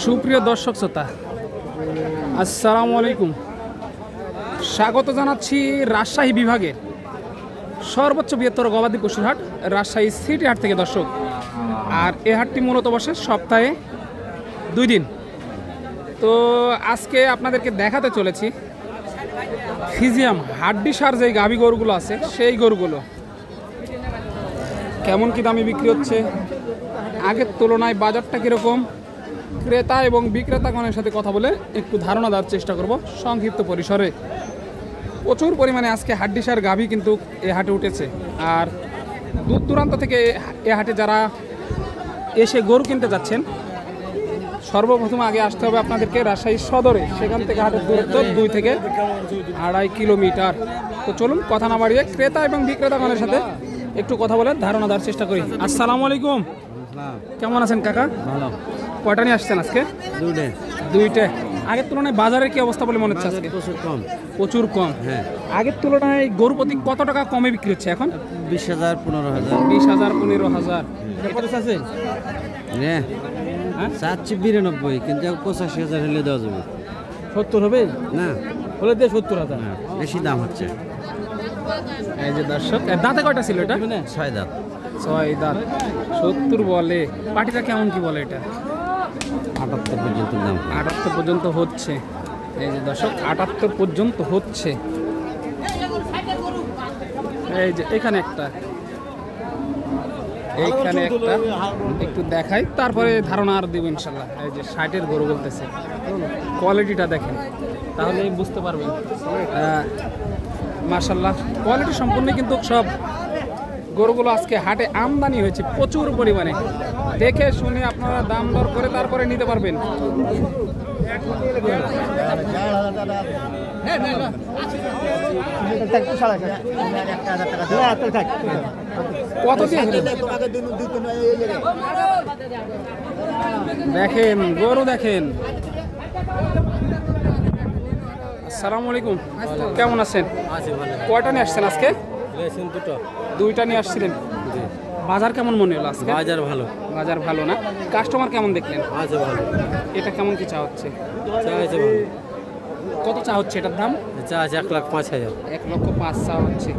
সুপ্রিয় দর্শক শ্রোতা, আসসালামু আলাইকুম। স্বাগত জানাচ্ছি রাজশাহী বিভাগের সর্বোচ্চ বৃহত্তর গবাদি পশুর হাট রাজশাহী সিটি হাট থেকে দর্শক। আর এই হাটটি মূলত বসে সপ্তাহে 2 দিন। তো আজকে আপনাদেরকে দেখাতে চলেছি ফিজিয়াম হাড্ডিসার যেই গাভী গরুগুলো আছে সেই গরুগুলো কেমন কি দামে বিক্রি হচ্ছে, আগের তুলনায় বাজারটা কীরকম, ক্রেতা এবং বিক্রেতাগণের সাথে কথা বলে একটু ধারণা দেওয়ার চেষ্টা করব সংক্ষিপ্ত পরিসরে। প্রচুর পরিমাণে আজকে হাড্ডিসার গাভী কিন্তু এ হাটে উঠেছে। আর দূর দূরান্ত থেকে এ হাটে যারা এসে গরু কিনতে যাচ্ছেন, সর্বপ্রথম আগে আসতে হবে আপনাদেরকে রাজশাহী সদরে। সেখান থেকে হাটের দূরত্ব 2 থেকে 2.5 কিলোমিটার। তো চলুন কথা না বাড়িয়ে ক্রেতা এবং বিক্রেতাগণের সাথে একটু কথা বলে ধারণা দেওয়ার চেষ্টা করি। আসসালামু আলাইকুম, কেমন আছেন কাকা? ভালো। কয়টা নিয়ে আসছেন আজকে? 2টে। আগের তুলনায় বাজারের কি অবস্থা বলে মনে হচ্ছে আজকে? প্রচুর কম। হ্যাঁ, আগের তুলনায় গরু প্রতি কত টাকা কমে বিক্রি হচ্ছে এখন? 20,000 15,000। 20,000 15,000। কত আছে? হ্যাঁ, 792 কিন্তু 85,000 হলে দেওয়া যাবে। 70 হবে না, হলে দিয়ে 70,000। বেশি দাম হচ্ছে। এই যে দর্শক, দাঁতে কয়টা ছিল এটা? 6 দাঁত। 6 দাঁত। 70 বলে। পাটিটা কেমন কি বলে এটা? 78 পর্যন্ত দাম। 78 পর্যন্ত হচ্ছে। এই যে দর্শক, 78 পর্যন্ত হচ্ছে। এই যে এখানে একটা, এইখানে একটা, একটু দেখাই তারপরে ধারণা আর দেব ইনশাল্লাহ। এই যে 60-এর গরু বলতেছে, কোয়ালিটিটা দেখেন তাহলে বুঝতে পারবেন। মাশাল্লাহ, কোয়ালিটি সম্পূর্ণ কিন্তু সব গরুগুলো আজকে হাটে আমদানি হয়েছে প্রচুর পরিমাণে। দেখে শুনে আপনারা দাম দর করে তারপরে নিতে পারবেন। কত দেখেন গরু দেখেন। আসসালামু আলাইকুম, কেমন আছেন? কয়টা নিয়ে আসছেন আজকে? 2টা নিয়ে আসছিলেন। বাজার কেমন মনে হলো আজকে? বাজার ভালো। বাজার ভালো না? কাস্টমার কেমন দেখলেন? আছে ভালো। এটা কেমন কি চা হচ্ছে? চাইছে ভালো। কত চা হচ্ছে এটার দাম? চা আছে 1,05,000। 1,05,000 চা হচ্ছে।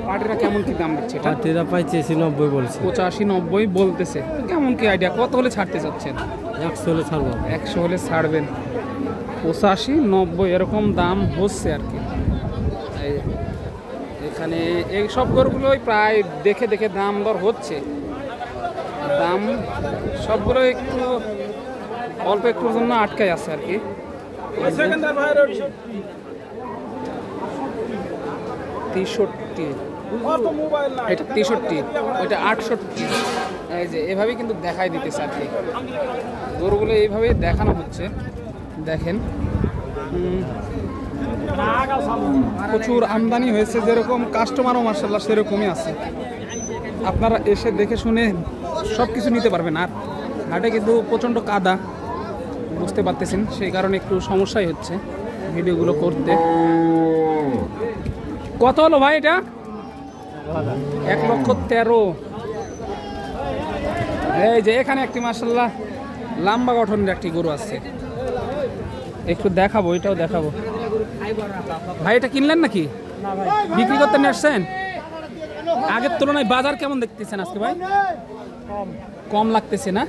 পাটিরা কেমন কি দাম দিচ্ছে? এটা পাটিরা পাইছে 90 বলছে। 85-90 বলতেছে। কেমন কি আইডিয়া, কত হলে ছাড়তে চাচ্ছেন? 100 হলে ছাড়বো। 100 হলে ছাড়বেন। 85-90 এরকম দাম হচ্ছে আর কি। এখানে এই সব গরুগুলোই প্রায় দেখে দেখে দাম দর হচ্ছে। দাম সবগুলো একটু অল্প একটুর জন্য আটকায় আছে আর কি। 63, এটা 63, ওইটা 68। এই যে এভাবেই কিন্তু দেখাই দিতেছে আর কি। গরুগুলো এইভাবেই দেখানো হচ্ছে। দেখেন প্রচুর আমদানি হয়েছে, যেরকম কাস্টমারও মার্শাল্লাহ সেরকমই আছে। আপনারা এসে দেখে শুনে সব কিছু নিতে পারবেন। আর হাটে কিন্তু প্রচণ্ড কাদা, বুঝতে পারতেছেন, সেই কারণে একটু সমস্যাই হচ্ছে ভিডিওগুলো করতে। কত হলো ভাই এটা? 1,13,000। এই যে এখানে একটি মার্শাল্লাহ লম্বা গঠনের একটি গরু আছে, একটু দেখাবো, এটাও দেখাবো। ভাই এটা কিনলেন নাকি বিক্রি করতে নিয়ে আসছেন? আগের তুলনায় বাজার কেমন দেখতেছেন আজকে ভাই? কম লাগতেছে না?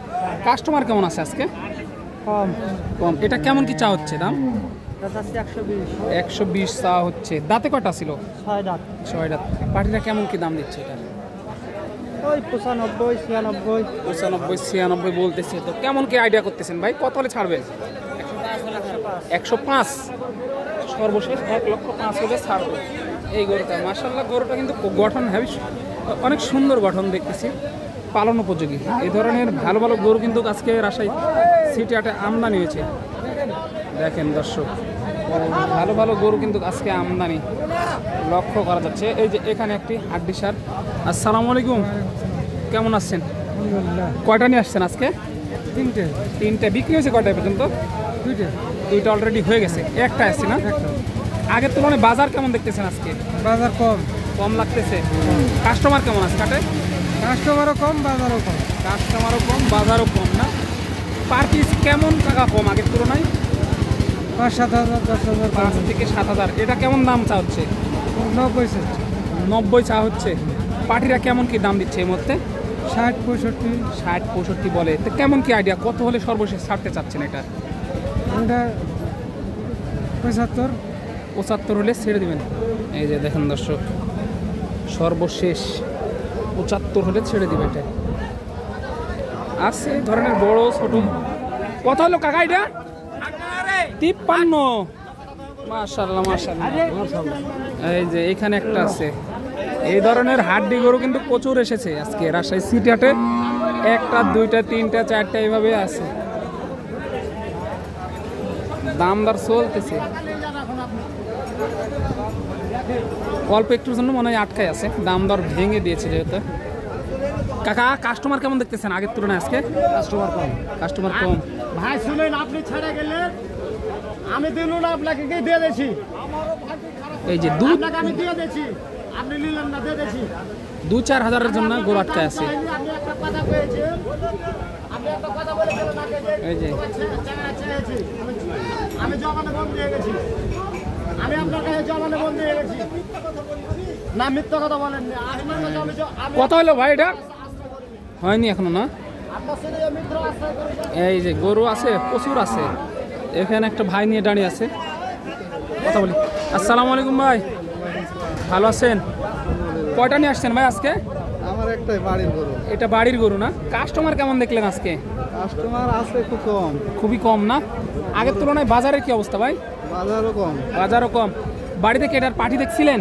কাস্টমার কেমন আছে আজকে? কম। এটা কেমন কি চা হচ্ছে দাম? 120 চা হচ্ছে। দাঁতে কটা ছিল? 6 দাঁত। পাটিরা কেমন কি দাম দিচ্ছে এটা? 95-96 বলতেছে। তো কেমন কি আইডিয়া করতেছেন ভাই, কত হলে ছাড়বেন? 105। সর্বশেষ 1,05,000 হলে ছাড়বো এই গরুটা। মাশাআল্লাহ, গরুটা কিন্তু গঠন হেভি, অনেক সুন্দর গঠন দেখতেছি, পালন উপযোগী। এই ধরনের ভালো ভালো গরু কিন্তু আজকে রাজশাহী সিটি হাটে আমদানি হয়েছে। দেখেন দর্শক, ভালো ভালো গরু কিন্তু আজকে আমদানি লক্ষ্য করা যাচ্ছে। এই যে এখানে একটি হাড্ডিসার। আসসালামু আলাইকুম, কেমন আছেন? কয়টা নিয়ে আসছেন আজকে? 3টে। বিক্রি হয়েছে কয়টা পর্যন্ত? 2টা অলরেডি হয়ে গেছে, একটা আসছে না? আগের তুলনায় বাজার কেমন দেখতেছেন আজকে? বাজার কম লাগতেছে। কাস্টমার কেমন আছে কাটে? কাস্টমারও কম, বাজারও কম। কাস্টমারও কম, বাজারও কম না? পার পিস কেমন টাকা কম আগের তুলনায়? 5-7 হাজার 10 হাজার 5 থেকে 7,000। এটা কেমন দাম চা হচ্ছে? 90 90 চা হচ্ছে। পাটিরা কেমন কি দাম দিচ্ছে এই মুহূর্তে? 60-65 60-65 বলে। তো কেমন কি আইডিয়া, কত হলে সর্বশেষ ছাড়তে চাচ্ছেন এটা? এটা 75 75 হলে ছেড়ে দিবেন। এই যে দেখেন দর্শক, সর্বশেষ 75 হলে ছেড়ে দিবে এটা। আছে এই ধরনের বড় ছোট। কত হলো কাকা এটা? 53। মাশাআল্লাহ মাশাআল্লাহ। এই যে এখানে একটা আছে। এই ধরনের হাড্ডি গরু কিন্তু প্রচুর এসেছে আজকে রাজশাহী সিটি হাটে। 1টা 2টা 3টা 4টা এইভাবে আছে। দামদার চলতেছে, অল্প একটুর জন্য মনে হয় আটকায় আছে, দাম দর ভেঙে দিয়েছে যেহেতু। কাকা কাস্টমার কেমন দেখতেছেন আগের তুলনায় আজকে? কাস্টমার কম। ভাই শুনেন, আপনি ছেড়ে গেলেন, আমি দিলু না আপনাকে, কি দিয়ে দিয়েছি? এই যে দুধ আপনাকে আমি দিয়ে দিয়েছি, আপনি নিলেন না, দিয়ে দিয়েছি। 2-4 হাজারের জন্য গরু আটকায় আছে। আপনি একটা কথা পেয়েছেন, আপনি একটা কথা বলেছিলেন আগে যে এই যে চেয়েছি, আমি জমানে বন্ধ দিয়ে গেছি, আমি আপনার কাছে জমানে বন্ধ দিয়ে গেছি না, মিথ্যা কথা বলেননি। আপনার কাছে আমি কত হলো ভাই এটা? হয়নি এখনো না। আপনার ছেলে মিত্র আশ্রয় করে এই যে গরু আছে, প্রচুর আছে। এখানে একটা ভাই নিয়ে দাঁড়িয়ে আছে, কথা বলি। আসসালামু আলাইকুম ভাই, ভালো আছেন? কয়টা নিয়ে আসছেন ভাই আজকে? আমার একটাই বাড়ির গরু। এটা বাড়ির গরু না? কাস্টমার কেমন দেখলেন আজকে? কাস্টমার আছে খুব কম, খুবই কম না? আগের তুলনায় বাজারের কি অবস্থা ভাই? বাজারও কম। বাজারও কম। বাড়িতে কি এটার পাটি দেখছিলেন?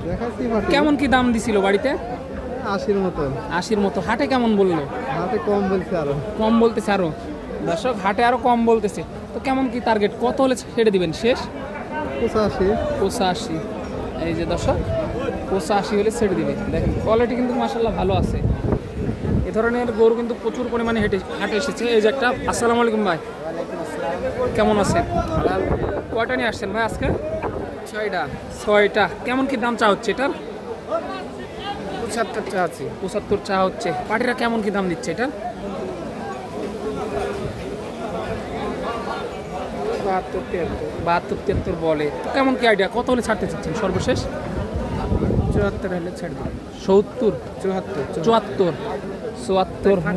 দেখাচ্ছি কেমন কি দাম দিছিল বাড়িতে? 80-র মতো। 80-র মতো। হাটে কেমন বললো? হাতে কম বলছে আরো। কম বলতেছে আরো। দর্শক হাটে আরো কম বলতেছে। তো কেমন কি টার্গেট, কত হলে ছেড়ে দিবেন শেষ? 85। 85। এই যে দর্শক 85 হলে ছেড়ে দিবে। দেখেন কোয়ালিটি কিন্তু মাশাআল্লাহ ভালো আছে। এ ধরনের গরু কিন্তু প্রচুর পরিমাণে হাটে এসেছে। এই যে একটা। আসসালামু আলাইকুম ভাই, কেমন আছেন? কয়টা নিয়ে আসছেন ভাই আজকে? 6টা। কেমন কি দাম চা হচ্ছে এটার? 75 চা আছে। 75 চা হচ্ছে। পাটিরা কেমন কি দাম দিচ্ছে এটা? 72-73 বলে। তো কেমন কি আইডিয়া, কত হলে ছাড়তে চাচ্ছেন সর্বশেষ? 74 হলে ছেড়ে দেবে। 70, 74 74।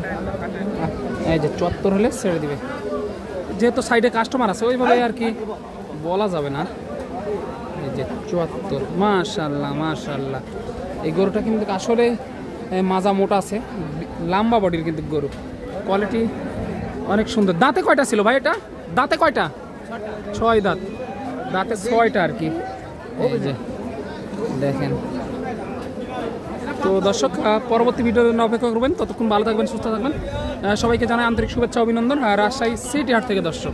এই যে 74 হলে ছেড়ে দিবে। যেহেতু সাইডে কাস্টমার আছে ওইভাবে আর কি বলা যাবে না। এই যে 74। মাশাআল্লাহ মাশাআল্লাহ। এই গরুটা কিন্তু আসলে মাজা মোটা আছে, লম্বা বডির কিন্তু গরু। কোয়ালিটি অনেক সুন্দর। দাঁতে কয়টা ছিল ভাই এটা? দাঁতে কয়টা? 6 দাঁত। দাঁতে 6টা আর কি। এই যে দেখেন। তো দর্শক পরবর্তী ভিডিওর জন্য অপেক্ষা করবেন। ততক্ষণ ভালো থাকবেন, সুস্থ থাকবেন। সবাইকে জানাই আন্তরিক শুভেচ্ছা অভিনন্দন। রাজশাহী সিটি হাট থেকে দর্শক।